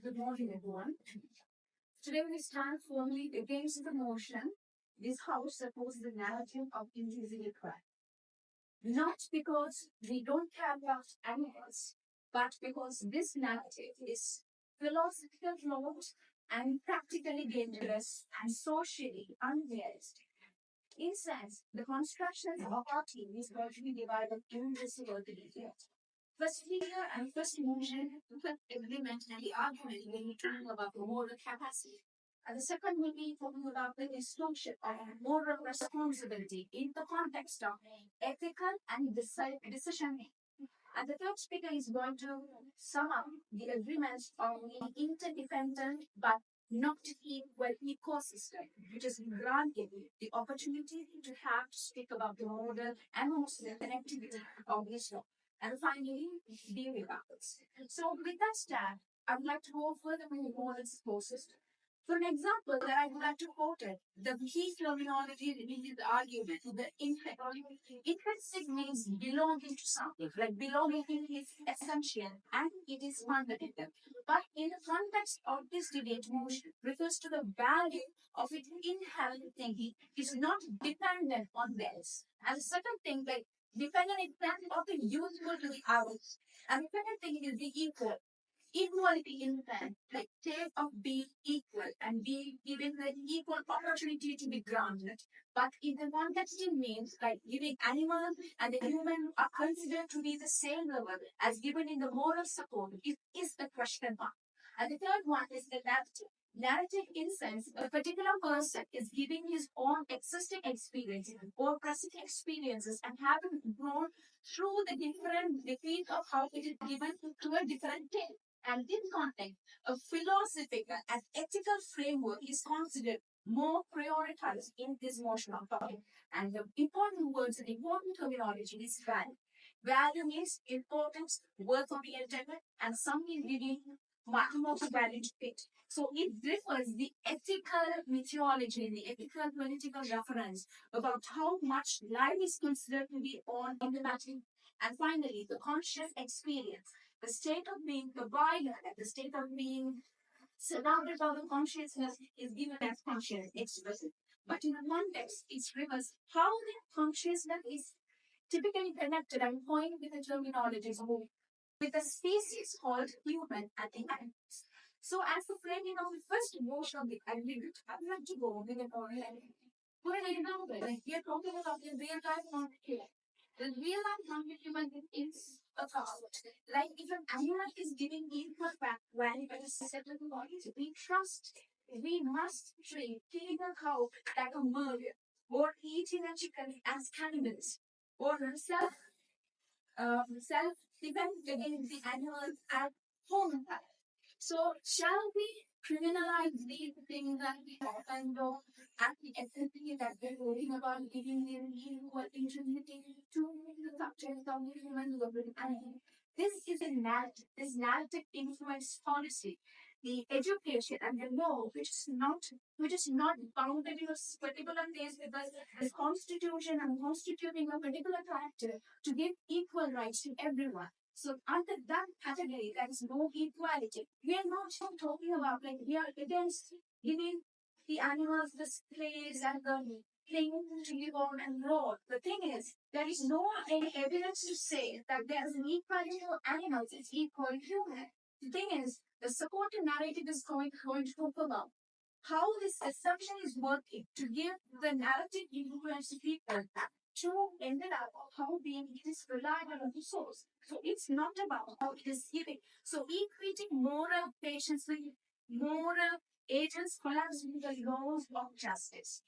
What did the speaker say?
Good morning, everyone. Today we stand firmly against the motion this House supports the narrative of Intrinsic Equality. Not because we don't care about animals, but because this narrative is philosophical flawed and practically dangerous and socially unrealistic. In sense, the construction of our team is going to be divided into this world. First figure and first motion, first agreement and the argument when we talking about the moral capacity. And the second will be talking about the stewardship of moral responsibility in the context of ethical and decision making. And the third speaker is going to sum up the agreements of the interdependent but not equal ecosystem, which is granting the opportunity to have to speak about the model and also the connectivity of this law. And finally, the miracles. So with that start, I would like to go further with the models process. For an example that I would like to quote it, the key terminology in his argument, the intrinsic means belonging to something, like belonging is essential and it is fundamental. But in the context of this debate motion refers to the value of its inherent thinking is not dependent on this. And the second thing, like dependent is not useful to the others. And the second thing is the equal. Equality in fact, like take of being equal and being given the equal opportunity to be granted. But in the context it means like giving animals and the human are considered to be the same level as given in the moral support is the question mark. And the third one is the narrative. Narrative in sense, a particular person is giving his own existing experiences or present experiences and having grown through the different degrees of how it is given to a different thing. And in context, a philosophical and ethical framework is considered more prioritized in this motion of topic. And the important words and important terminology is value. Value means importance, worth oriented, and something giving much value to it. So it refers the ethical mythology, the ethical political reference about how much life is considered to be on in the matter. And finally, the conscious experience, the state of being provided, the state of being surrounded by the consciousness is given as conscious expression. But in the context, it refers how the consciousness is typically connected and point with the terminology with a species called human at the end. So as the framing of the first motion of the agreement, I would like to go with an oral. For an example, we are talking about the real-time non-human. The real-life non-human is a thought. Like if an animal is giving equal back value to a certain body, we trust, we must treat killing a cow like a murder, or eating a chicken as cannibals, or self-defense against the animals at home. So shall we criminalize these things that we often do at the SMP that we're worrying about giving them equal intrinsic to the subject of the human liberty? And this is a narrative. This narrative influence policy, the education and the law, which is not bounded in a particular place with the constitution and constituting a particular character to give equal rights to everyone. So under that category, there is no equality. We are not talking about like we are against giving the animals the place and the thing to live on and roar. The thing is, there is no any evidence to say that there is an equality of animals is equal to human. The thing is, the supporting narrative is going to talk about how this assumption is working to give the narrative influence to people to ended up how being it is reliable on the source. So it's not about how it is giving. So equating moral patience with moral agents collapse with the laws of justice.